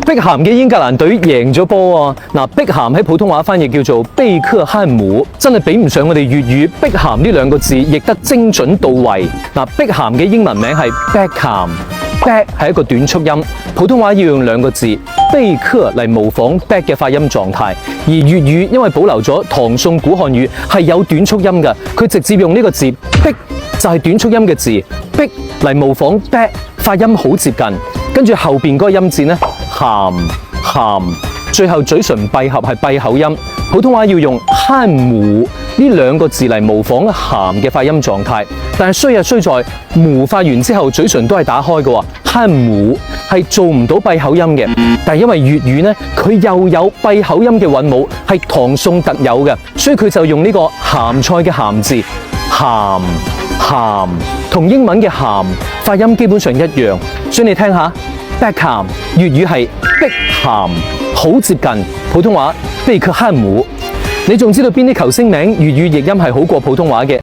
碧咸嘅英格蘭隊贏咗波喎！碧咸喺普通話翻譯叫做貝克漢姆，真係比唔上我哋粵語碧咸呢兩個字譯得精準到位。碧咸嘅英文名係 Beckham，Beck 係一個短促音，普通話要用兩個字貝克嚟模仿 Beck 嘅發音狀態，而粵語因為保留咗唐宋古漢語係有短促音嘅，佢直接用呢個字碧就係短促音嘅字碧嚟模仿 Beck， 發音好接近，跟住後邊嗰個音節呢，鹹，最後嘴唇閉合係閉口音，普通話要用漢姆呢兩個字嚟模仿鹹嘅發音狀態，但係衰在姆發完之後嘴唇都係打開嘅喎，漢姆係做唔到閉口音嘅，但係因為粵語呢，佢又有閉口音嘅韻母，係唐宋特有嘅，所以佢就用呢個鹹菜嘅鹹字，鹹同英文嘅鹹發音基本上一樣，所以你聽下 Beckham 粵語係碧咸，好接近普通話貝克漢姆。你仲知道邊啲球星名粵語譯音係好過普通話嘅？